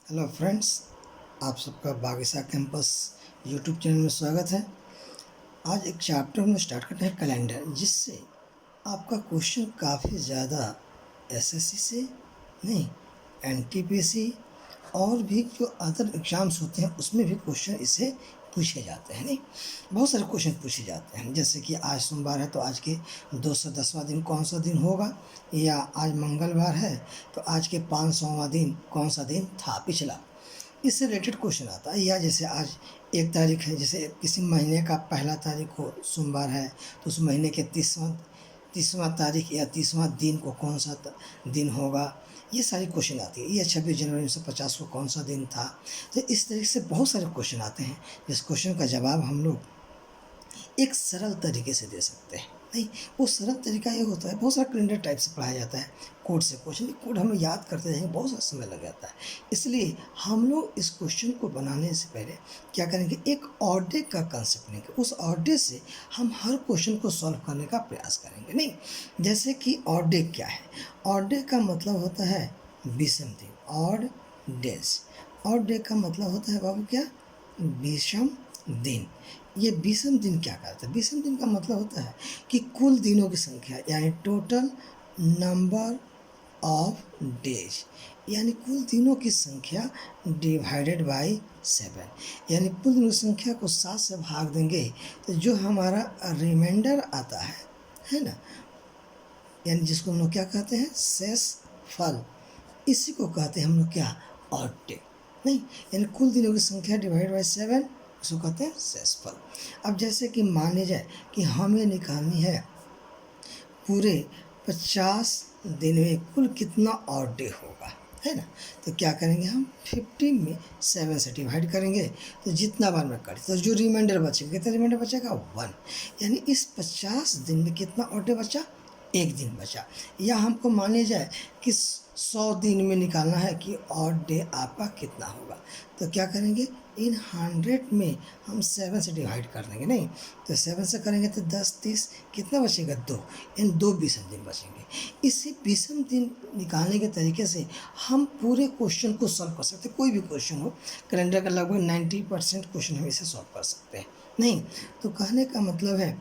Hello friends, आप सबका बागीसा campus YouTube channel में स्वागत है। आज एक चैप्टर हम स्टार्ट करते हैं कैलेंडर, जिससे आपका क्वेश्चन काफ़ी ज़्यादा एसएससी से नहीं, एनटीपीसी और भी जो अदर एग्ज़ाम्स होते हैं उसमें भी क्वेश्चन इसे पूछे जाते हैं। नहीं, बहुत सारे क्वेश्चन पूछे जाते हैं, जैसे कि आज सोमवार है तो आज के 210वां दिन कौन सा दिन होगा, या आज मंगलवार है तो आज के 500वां दिन कौन सा दिन था पिछला। इससे रिलेटेड क्वेश्चन आता है। या जैसे आज 1 तारीख है, जैसे किसी महीने का पहला तारीख हो, सोमवार है, तो उस महीने के 30वां तारीख या 30वां दिन को कौन सा दिन होगा। ये सारी क्वेश्चन आती है। ये 26 जनवरी 1950 को कौन सा दिन था। तो इस तरीके से बहुत सारे क्वेश्चन आते हैं, जिस क्वेश्चन का जवाब हम लोग एक सरल तरीके से दे सकते हैं। नहीं, वो सरल तरीका ये होता है, बहुत सारा कैलेंडर टाइप से पढ़ाया जाता है, कोड से क्वेश्चन, कोड हमें याद करते जाएंगे, बहुत सारा समय लग जाता है। इसलिए हम लोग इस क्वेश्चन को बनाने से पहले क्या करेंगे, एक ऑड डे का कंसेप्ट लेंगे। उस ऑड डे से हम हर क्वेश्चन को सॉल्व करने का प्रयास करेंगे। नहीं, जैसे कि ऑड डे क्या है। ऑड डे का मतलब होता है विषम दिन, ऑड डेज। ऑड डे का मतलब होता है बाबू क्या, विषम दिन। ये विषम दिन क्या करता है, विषम दिन का मतलब होता है कि कुल दिनों की संख्या, यानी टोटल नंबर ऑफ डेज, यानी कुल दिनों की संख्या डिवाइडेड बाय 7, यानी कुल दिनों की संख्या को 7 से भाग देंगे तो जो हमारा रिमाइंडर आता है ना, यानी जिसको हम लोग क्या कहते हैं, शेष फल, इसी को कहते हैं हम लोग क्या, ऑड डे। नहीं, यानी कुल दिनों की संख्या डिवाइड बाय 7, उसको कहते हैं शेषफल। अब जैसे कि मान लीजिए कि हमें निकालनी है पूरे 50 दिन में कुल कितना ऑड डे होगा, है ना। तो क्या करेंगे, हम 50 में 7 से डिवाइड करेंगे, तो जितना बार में करें तो जो रिमाइंडर बचेगा, कितना रिमाइंडर बचेगा, 1। यानी इस 50 दिन में कितना ऑड डे बचा, एक दिन बचा। या हमको मान लिया जाए कि 100 दिन में निकालना है कि ऑड डे आपका कितना होगा, तो क्या करेंगे, इन 100 में हम 7 से डिवाइड कर देंगे। नहीं, तो 7 से करेंगे तो 10 30 कितना बचेगा, 2। इन 2 विषम दिन बचेंगे। इसी विषम दिन निकालने के तरीके से हम पूरे क्वेश्चन को सॉल्व कर सकते हैं। कोई भी क्वेश्चन हो, कैलेंडर का लगभग 90% क्वेश्चन हम इसे सॉल्व कर सकते हैं। नहीं, तो कहने का मतलब है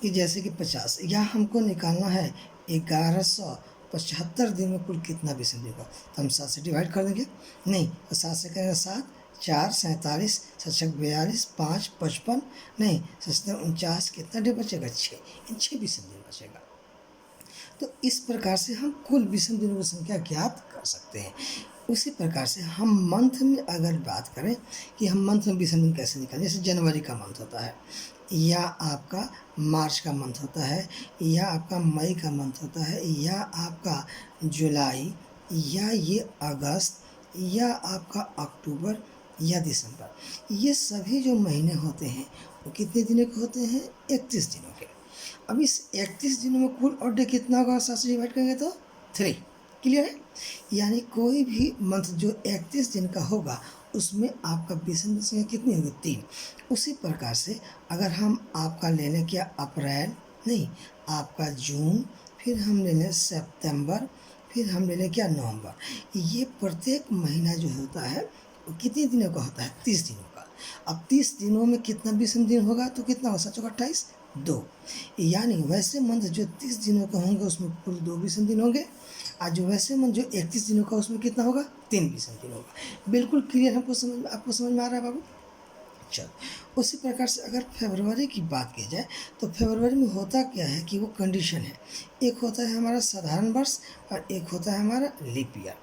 कि जैसे कि 50, या हमको निकालना है 1175 दिन में कुल कितना विषम दिन होगा, तो हम 7 से डिवाइड कर देंगे। नहीं, तो 7 से करेंगे 7, 4 47, 7 6 42, 5 55, नहीं 7 49, कितना डे बचेगा, 6। इन 6 विषम दिन बचेगा। तो इस प्रकार से हम कुल विषम दिनों की संख्या ज्ञात कर सकते हैं। उसी प्रकार से हम मंथ में अगर बात करें कि हम मंथ में विषम दिन कैसे निकालें, जैसे जनवरी का मंथ होता है, या आपका मार्च का मंथ होता है, या आपका मई का मंथ होता है, या आपका जुलाई, या ये अगस्त, या आपका अक्टूबर, या दिसंबर। ये सभी जो महीने होते हैं वो कितने दिनों के होते हैं, 31 दिनों के। अब इस 31 दिनों में कुल ऑड डे कितना होगा, 7 से डिवाइड करेंगे तो 3। क्लियर है। यानी कोई भी मंथ जो 31 दिन का होगा उसमें आपका विषम दिन संख्या कितनी होगी, 3। उसी प्रकार से अगर हम आपका ले लें क्या, अप्रैल, नहीं आपका जून, फिर हम ले लें सितंबर, फिर हम ले लें क्या, नवंबर, ये प्रत्येक महीना जो होता है वो कितने दिनों का होता है, 30 दिनों का। अब 30 दिनों में कितना विषम दिन होगा, तो कितना होगा, 7 चौका 28, 2। यानी वैसे मंथ जो 30 दिनों का होंगे उसमें कुल 2 विषम दिन होंगे, और जो वैसे मंथ जो 31 दिनों का उसमें कितना होगा, 3 विषम दिन होगा। बिल्कुल क्लियर, आपको समझ में आ रहा है बाबू। चलो, उसी प्रकार से अगर फरवरी की बात की जाए तो फरवरी में होता क्या है कि वो कंडीशन है, एक होता है हमारा साधारण वर्ष और एक होता है हमारा लीप ईयर।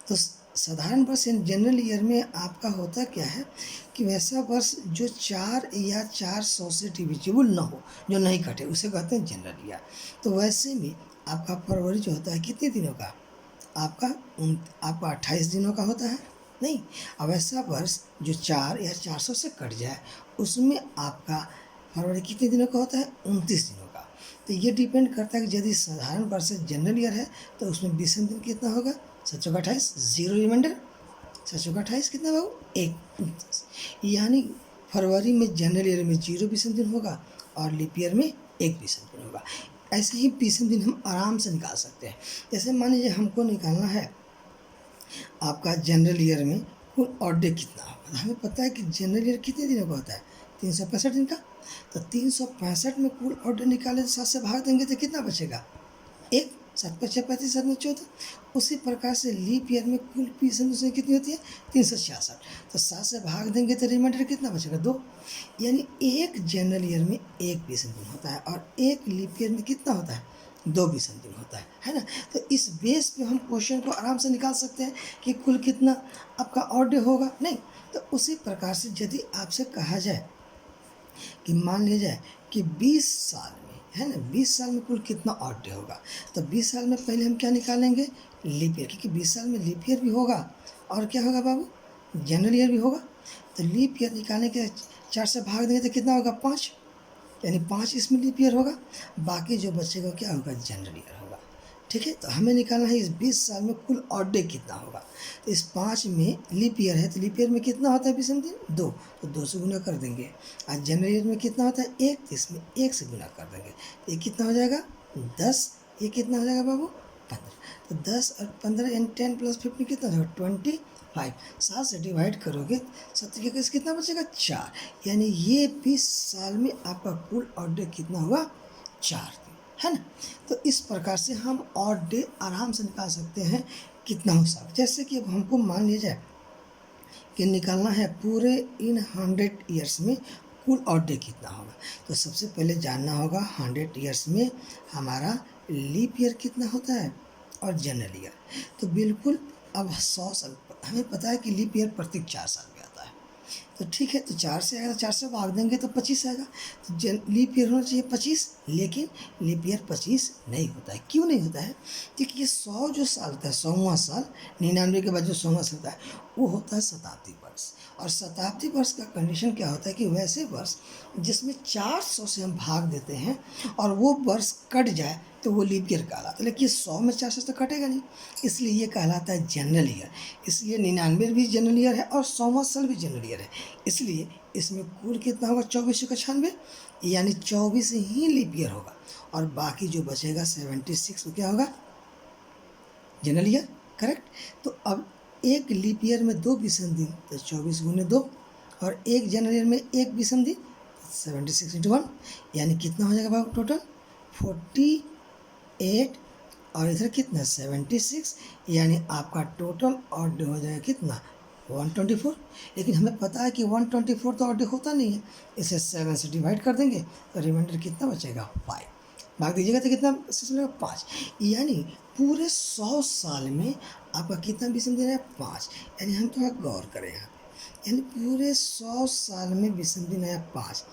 तो साधारण वर्ष इन जनरल ईयर में आपका होता क्या है कि वैसा वर्ष जो 4 या 400 से डिविजिबल ना हो, जो नहीं कटे, उसे कहते हैं जनरल ईयर। तो वैसे में आपका फरवरी जो होता है कितने दिनों का, आपका 28 दिनों का होता है। नहीं, अब ऐसा वर्ष जो 4 या 400 से कट जाए उसमें आपका फरवरी कितने दिनों का होता है, 29 दिनों का। तो ये डिपेंड करता है कि यदि साधारण वर्ष जनरल ईयर है तो उसमें विषम दिन कितना होगा, 7 चौका 28, 0 रिमाइंडर, 7 चौका 28 कितना होगा, 1। यानी फरवरी में जनरल ईयर में 0 विषम दिन होगा और लीप ईयर में 1 विषम दिन होगा। ऐसे ही विषम दिन हम आराम से निकाल सकते हैं। जैसे मान लीजिए हमको निकालना है आपका जनरल ईयर में कुल ऑड डे कितना होगा। हमें पता है कि जनरल ईयर कितने दिनों का होता है, 365 दिन का। तो 365 में कुल ऑड डे निकाले तो 7 से भाग देंगे तो कितना बचेगा, एक। 7 5 35, 7 में 14। उसी प्रकार से लीप ईयर में कुल पीसन उसमें कितनी होती है, 366। तो 7 से भाग देंगे तो रिमाइंडर कितना बचेगा, 2। यानी एक जनरल ईयर में एक पीसन दिन होता है और एक लीप ईयर में कितना होता है, 2 पीसन दिन होता है ना। तो इस बेस पे हम क्वेश्चन को आराम से निकाल सकते हैं कि कुल कितना आपका ऑड डे होगा, नहीं। तो उसी प्रकार से यदि आपसे कहा जाए कि मान लिया जाए कि 20 साल में, है ना, 20 साल में कुल कितना ऑड डे होगा, तो 20 साल में पहले हम क्या निकालेंगे, लीप ईयर, क्योंकि 20 साल में लीप ईयर भी होगा और क्या होगा बाबू, जनरल ईयर भी होगा। तो लीप ईयर निकालने के 4 से भाग देंगे तो कितना होगा, 5। यानी 5 इसमें लीप ईयर होगा, बाकी जो बचेगा क्या होगा, जनरल ईयर होगा। ठीक है, तो हमें निकालना है इस 20 साल में कुल ऑड डे कितना होगा। तो इस 5 में लीप ईयर है तो लीप ईयर में कितना होता है विषम दिन, 2, तो 2 से गुना कर देंगे। आज जनरल ईयर में कितना होता है, 1, तो इसमें 1 से गुना कर देंगे। तो ये कितना हो जाएगा, 10। ये कितना हो जाएगा बाबू, 15। तो 10 और 15 यानी 10 + 15 कितना हो जाएगा, 25। 7 से डिवाइड करोगे 70 के कैसे कितना बचेगा, 4। यानी ये 20 साल में आपका कुल ऑड डे कितना हुआ, 4 दिन, है ना। तो इस प्रकार से हम ऑड डे आराम से निकाल सकते हैं कितना हो सकता। जैसे कि अब हमको मान लिया जाए कि निकालना है पूरे इन 100 ईयर्स में कुल ऑड डे कितना होगा। तो सबसे पहले जानना होगा 100 ईयर्स में हमारा लीप ईयर कितना होता है और जनरल ईयर। तो बिल्कुल अब 100 साल, हमें पता है कि लीप ईयर प्रत्येक 4 साल में आता है। तो ठीक है, तो 4 से आएगा, तो 4 से भाग देंगे तो 25 आएगा। तो लीप ईयर होना चाहिए 25, लेकिन लीप ईयर 25 नहीं होता है। क्यों नहीं होता है, क्योंकि ये 100 जो साल होता है, 100वां साल, 99 के बाद जो 100वां साल होता है वो होता है शताब्दी वर्ष। और शताब्दी वर्ष का कंडीशन क्या होता है कि वैसे वर्ष जिसमें 400 से हम भाग देते हैं और वो वर्ष कट जाए तो वो लीप ईयर कहलाता है। लेकिन 100 में 400 तो कटेगा नहीं, इसलिए ये कहलाता है जनरल ईयर। इसलिए 99 भी जनरल ईयर है और 100वां साल भी जनरल ईयर है। इसलिए इसमें कुल कितना होगा, 2496, यानी 24 ही लीप ईयर होगा और बाकी जो बचेगा 76 क्या होगा, जनरल ईयर। करेक्ट। तो अब एक लीप ईयर में 2 विषम दिन, तो 24 गुने 2, और एक जनरल ईयर में एक विषम दिन, 76 × 1, यानी कितना हो जाएगा बाबू, टोटल 48, और इधर कितना 76, यानी आपका टोटल ऑड डे हो जाएगा कितना, 124। लेकिन हमें पता है कि 124 तो ऑड डे होता नहीं है, इसे 7 से डिवाइड कर देंगे तो रिमाइंडर कितना बचेगा, 5। भाग दीजिएगा तो कितना बचेगा, 5। यानी पूरे 100 साल में आपका कितना विषम दिन है, 5। यानी हम थोड़ा गौर करें यहाँ पे, यानी पूरे 100 साल में विषम दिन है 5।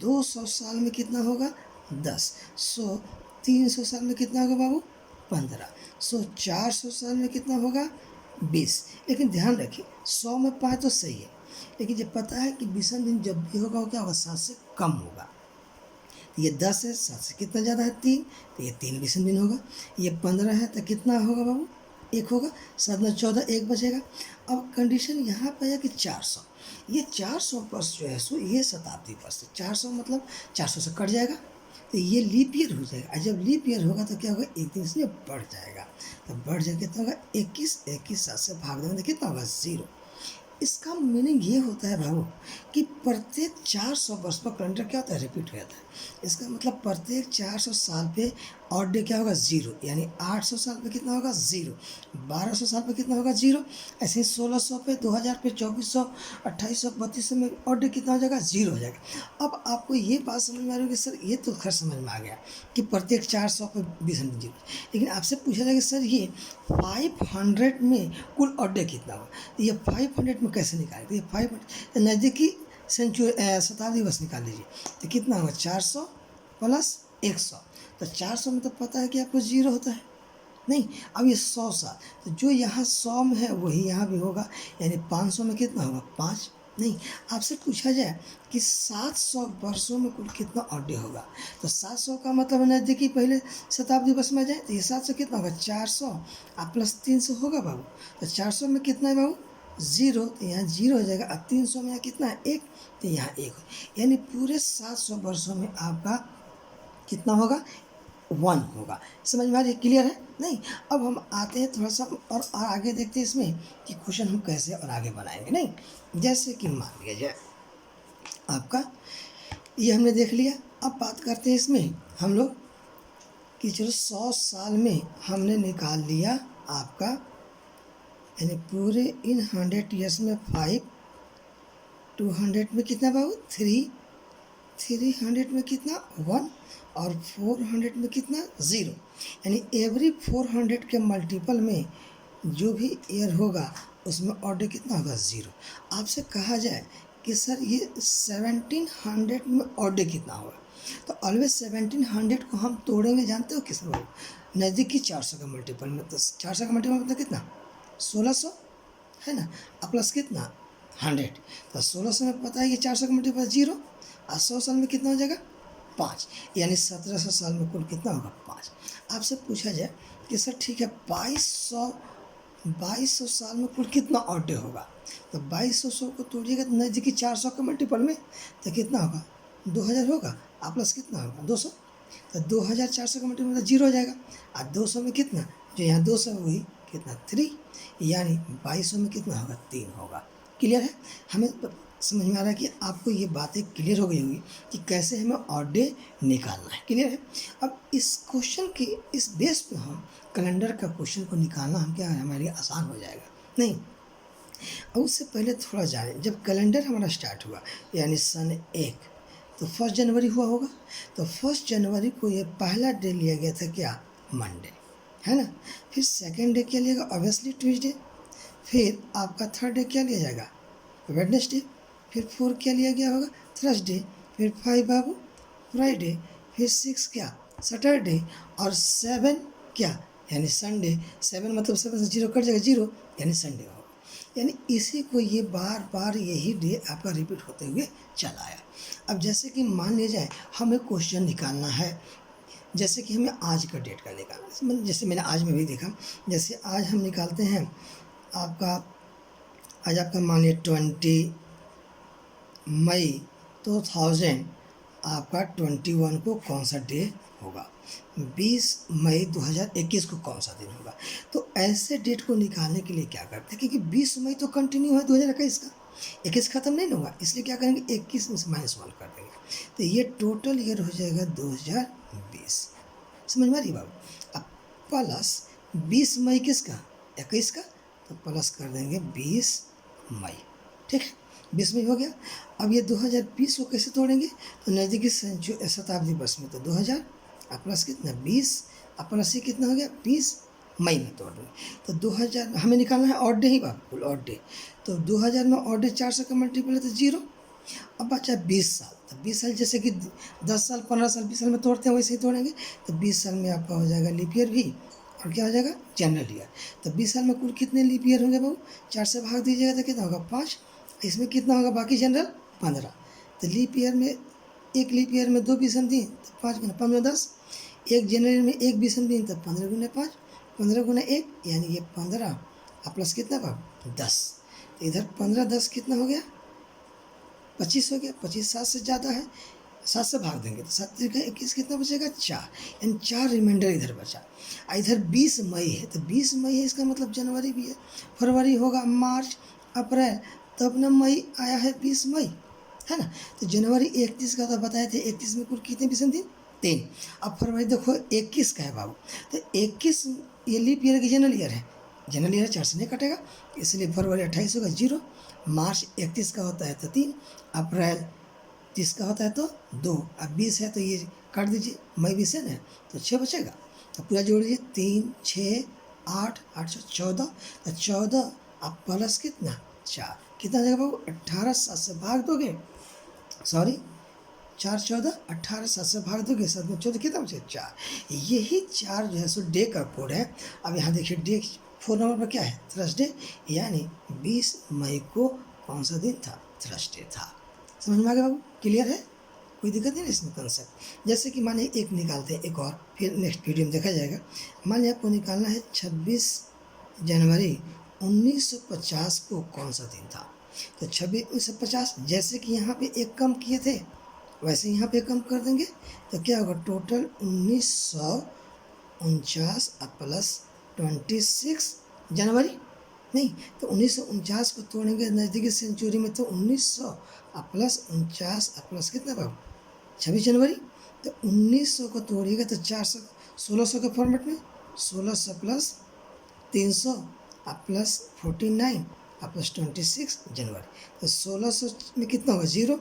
200 साल में कितना होगा, 10। 300 साल में कितना होगा बाबू, 15। 400 साल में कितना होगा, 20। लेकिन ध्यान रखिए 100 में 5 तो सही है, लेकिन जब पता है कि विषम दिन जब भी होगा वो क्या होगा, 7 से कम होगा। ये 10 है, 7 से कितना ज़्यादा है, 3, तो ये 3 विषम दिन होगा। ये 15 है तो कितना होगा बाबू, 1 होगा। 7 में 14, 1 बचेगा। अब कंडीशन यहाँ पर है कि 400, ये 400 वर्ष जो है सो ये शताब्दी वर्ष है। 400 मतलब 400 से कट जाएगा तो ये लीप ईयर हो जाएगा। और जब लीप ईयर होगा तो क्या होगा, एक दिन इसमें बढ़ जाएगा। तो बढ़ जाएगा कितना होगा, 21। 21 7 से भाग देंगे तो कितना होगा, 0। इसका मीनिंग ये होता है बाबू कि प्रत्येक 400 वर्ष पर कैलेंडर क्या होता है, रिपीट हो जाता है। इसका मतलब प्रत्येक 400 साल पे ऑड डे क्या होगा, 0। यानी 800 साल पे कितना होगा, 0। 1200 साल पे कितना होगा, 0। ऐसे ही 1600 पे, 2000 पे, 2400, 2800, 3200 में ऑड डे कितना हो जाएगा, 0 हो जाएगा। अब आपको ये बात समझ में आ रही है कि सर ये तो खैर समझ में आ गया कि प्रत्येक 400 पे 20 जीरो। लेकिन आपसे पूछा जाएगा सर ये 500 में कुल ऑड डे कितना होगा, तो ये 500 में कैसे निकालें, तो ये 500 तो नज़दीकी शताब्दी वर्ष निकाल लीजिए। तो कितना होगा, 400 + 100। तो 400 में तो पता है कि आपको 0 होता है, नहीं। अब ये 100 साल, तो जो यहाँ 100 में है वही यहाँ भी होगा, यानी 500 में कितना होगा, 5। नहीं, आपसे पूछा जाए कि 700 वर्षों में कुल कितना ऑड डे होगा, तो 700 का मतलब नज़दीकी पहले शताब्दी वर्ष में आ जाए, तो ये 700 कितना होगा, 400 प्लस 300 होगा बाबू। तो 400 में कितना है बाबू, 0, तो यहाँ 0 हो जाएगा। अब 300 में यहाँ कितना है, 1, तो यहाँ 1 हो। यानी पूरे 700 वर्षों में आपका कितना होगा, 1 होगा। समझ में आ रही है? क्लियर है? नहीं, अब हम आते हैं थोड़ा सा और आगे देखते हैं इसमें कि क्वेश्चन हम कैसे और आगे बनाएंगे। नहीं, जैसे कि मान लिया जाए आपका ये हमने देख लिया। अब बात करते हैं इसमें हम लोग कि चलो 100 साल में हमने निकाल लिया आपका, यानी पूरे इन 100 ईयर्स में 5, 200 में कितना बाबू 3, 300 में कितना 1 और 400 में कितना 0, यानी एवरी 400 के मल्टीपल में जो भी ईयर होगा उसमें ऑर्डर कितना होगा 0। आपसे कहा जाए कि सर ये 1700 में ऑर्डर कितना होगा, तो ऑलवेज 1700 को हम तोड़ेंगे, जानते हो किस में, नज़दीकी 400 का मल्टीपल में। तो 400 का मल्टीपल मतलब कितना 1600 है ना, अब प्लस कितना 100, तो 1600 में पता है कि 400 का मल्टीपल 0 और 100 साल में कितना हो जाएगा 5, यानी 1700 साल में कुल कितना होगा 5। आपसे पूछा जाए कि सर ठीक है 2200 साल में कुल कितना ऑड डे होगा, तो 2200 को तोड़िएगा तो नज़दीकी 400 के मल्टीपल में तो कितना होगा 2000 होगा, आप प्लस कितना होगा 200, तो 2400 का मल्टीपल में 0 हो जाएगा, और 200 में कितना जो यहाँ 200 है वही कितना 3, यानी 2200 में कितना होगा 3 होगा। क्लियर है? हमें समझ में आ रहा है कि आपको ये बातें क्लियर हो गई होगी कि कैसे हमें ऑड डे निकालना है। क्लियर है? अब इस क्वेश्चन के इस बेस पे हम कैलेंडर का क्वेश्चन को निकालना हम क्या है हमारे लिए आसान हो जाएगा। नहीं, अब उससे पहले थोड़ा जाने, जब कैलेंडर हमारा स्टार्ट हुआ यानी सन 1, तो 1 जनवरी हुआ होगा, तो 1 जनवरी को ये पहला डे लिया गया था क्या मंडे, है ना। फिर सेकेंड डे क्या लिएगा ऑब्वियसली ट्यूसडे, फिर आपका थर्ड डे क्या लिया जाएगा वेडनेसडे, फिर 4 क्या लिया गया होगा थर्सडे, फिर 5 बाबू फ्राइडे, फिर 6 क्या सैटरडे, और 7 क्या यानी संडे। 7 मतलब 7 से 0 कट जाएगा 0, यानी संडे होगा। यानी इसी को ये बार बार यही डे आपका रिपीट होते हुए चला आया। अब जैसे कि मान लिया जाए हमें क्वेश्चन निकालना है, जैसे कि हमें आज का डेट का निकालना है, जैसे मैंने आज में भी देखा, जैसे आज हम निकालते हैं आपका, आज आपका मान लिया 20 मई 2000 आपका 21 को कौन सा डे होगा, 20 मई 2021 को कौन सा दिन होगा। तो ऐसे डेट को निकालने के लिए क्या करते हैं, क्योंकि 20 मई तो कंटिन्यू है 2021 का, 21 खत्म नहीं होगा, इसलिए क्या करेंगे 21 में से -1 कर देंगे, तो ये टोटल ईयर हो जाएगा 2020। समझ में आ रही बाबू। अब प्लस 20 मई किसका 21 का, तो प्लस कर देंगे 20 मई, ठीक है 20 मई हो गया। अब ये 2020 को कैसे तोड़ेंगे, तो नज़दीकी शताब्दी वर्ष में तो 2000 और प्लस कितना 20 और प्लस ये कितना हो गया 20 मई में तोड़ देंगे, तो 2000 हमें निकालना है ऑड डे ही बाबू, ऑड डे, तो 2000 में ऑड डे 400 का मल्टीपल है तो 0। अब बचा 20 साल, तो 20 साल जैसे कि 10 साल 15 साल 20 साल में तोड़ते हैं वैसे ही तोड़ेंगे, तो 20 साल में आपका हो जाएगा लीप ईयर भी, और क्या हो जाएगा जनरल ईयर। तो 20 साल में कुल कितने लीप ईयर होंगे बाबू, 4 से भाग दीजिएगा तो कितना होगा 5, इसमें कितना होगा बाकी जनरल 15, तो लीप ईयर में एक लीप ईयर में 2 बीसम दिन तो 5 गुना 5 में 10, एक जनवरी में 1 बीसम दिन तो 15 गुना 5, 15 गुना 1 यानी ये 15 और प्लस कितना बाबू 10, तो इधर 15 10 कितना हो गया 25 हो गया, 25 7 से ज़्यादा है, 7 से भाग देंगे तो 7 का 21 कितना बचेगा 4, यानी 4 रिमाइंडर इधर बचा। इधर 20 मई है तो 20 मई है, इसका मतलब जनवरी भी है, फरवरी होगा मार्च अप्रैल, तब ना मई आया है 20 मई, है ना। तो जनवरी 31 का तो बताए थे, 31 में कुल कितने बीस दिन 3। अब फरवरी देखो 21 का है बाबू, तो 21 ये लीप ईयर की जनरल ईयर है, जनरल ईयर 4 से नहीं कटेगा, इसलिए फरवरी 28 होगा 0, मार्च 31 का होता है तो 3, अप्रैल 30 का होता है तो 2, अब 20 है तो ये काट दीजिए, मई 20 है ना तो 6 बचेगा, तो पूरा जोड़ लीजिए 3 6 8 8 14, तो 14 अब प्लस कितना 4, कितना जाएगा बाबू 18 7 से भाग दोगे, सॉरी 4 14 18 7 से भाग दोगे, 7 में 14 कितना बचे 4, यही 4 जो है सो डे का कोड है। अब यहाँ देखिए डे 4 नंबर पर क्या है थर्सडे, यानी 20 मई को कौन सा दिन था थर्सडे था। समझ में आ गया बाबू, क्लियर है, कोई दिक्कत नहीं इसमें कंसेप्ट। जैसे कि माने एक निकालते हैं एक और, फिर नेक्स्ट वीडियो में देखा जाएगा। मान लिया आपको निकालना है 26 जनवरी 1950 को कौन सा दिन था, तो 26 1950, जैसे कि यहाँ पे एक कम किए थे वैसे यहाँ पे कम कर देंगे तो क्या होगा, टोटल 1949 प्लस 26 जनवरी। नहीं तो 1949 को तोड़ेंगे नज़दीकी सेंचुरी में, तो 1900 प्लस 49 प्लस कितना बाबू 26 जनवरी। तो 1900 को तोड़िएगा तो 400 1600 के फॉर्मेट में, 1600 प्लस 300 प्लस 49 प्लस 26 जनवरी। तो 1600 में कितना होगा 0,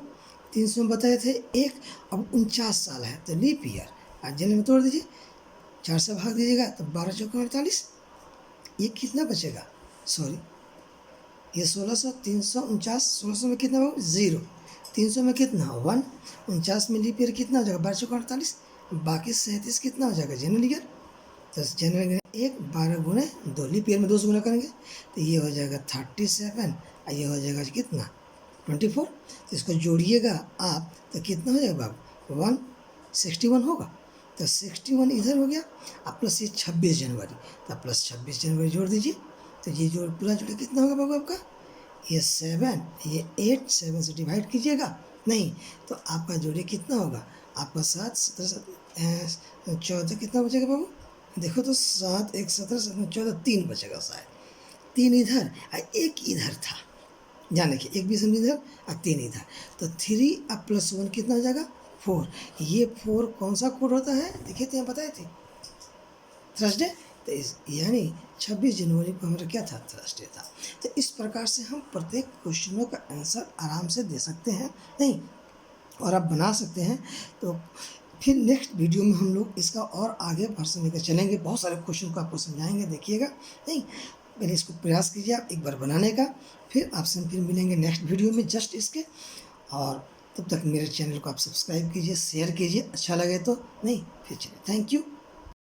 300 में बताए थे 1, अब 49 साल है तो लीप ईयर। आज जनवरी में तोड़ दीजिए, 4 से भाग दीजिएगा तो 12 चौके 48, ये कितना बचेगा, सॉरी ये 1600, 300, 49, 1600 में कितना होगा 0, 300 में कितना 1, 49 में लीप ईयर कितना हो जाएगा 12 चौके 48, बाकी 37 कितना हो जाएगा जनरल ईयर। तो जनरल ईयर 1 12 गुणे 2, लीप ईयर में 2 से गुना करेंगे तो ये हो जाएगा 37 और ये हो जाएगा कितना 24। तो इसको जोड़िएगा आप तो कितना हो जाएगा बाबू 161 होगा। तो 61 इधर हो गया, अब प्लस ये 26 जनवरी, तो प्लस 26 जनवरी जोड़ दीजिए। तो ये जोड़ पूरा जोड़े कितना होगा बाबू आपका, ये 7, ये 8, 7 से डिवाइड कीजिएगा, नहीं तो आपका जोड़े कितना होगा, आपका 7 17 14 कितना बचेगा बाबू, देखो तो 7 1 17 7 14 3 बचेगा शायद, 3 इधर और 1 इधर था, जाने कि 1 भी समझ इधर और 3 इधर, तो 3 अब प्लस 1 कितना हो जाएगा 4। ये 4 कौन सा कोड होता है देखिए तो यहाँ बताए थे थर्सडे, तो इस यानी 26 जनवरी को हमारा क्या था थर्सडे था। तो इस प्रकार से हम प्रत्येक क्वेश्चनों का आंसर आराम से दे सकते हैं, नहीं और आप बना सकते हैं। तो फिर नेक्स्ट वीडियो में हम लोग इसका और आगे वर्षन लेकर चलेंगे, बहुत सारे क्वेश्चन को आपको समझाएंगे, देखिएगा, नहीं पहले इसको प्रयास कीजिए आप एक बार बनाने का, फिर आपसे फिर मिलेंगे नेक्स्ट वीडियो में जस्ट इसके। और तब तक मेरे चैनल को आप सब्सक्राइब कीजिए, शेयर कीजिए, अच्छा लगे तो, नहीं फिर चलिए, थैंक यू।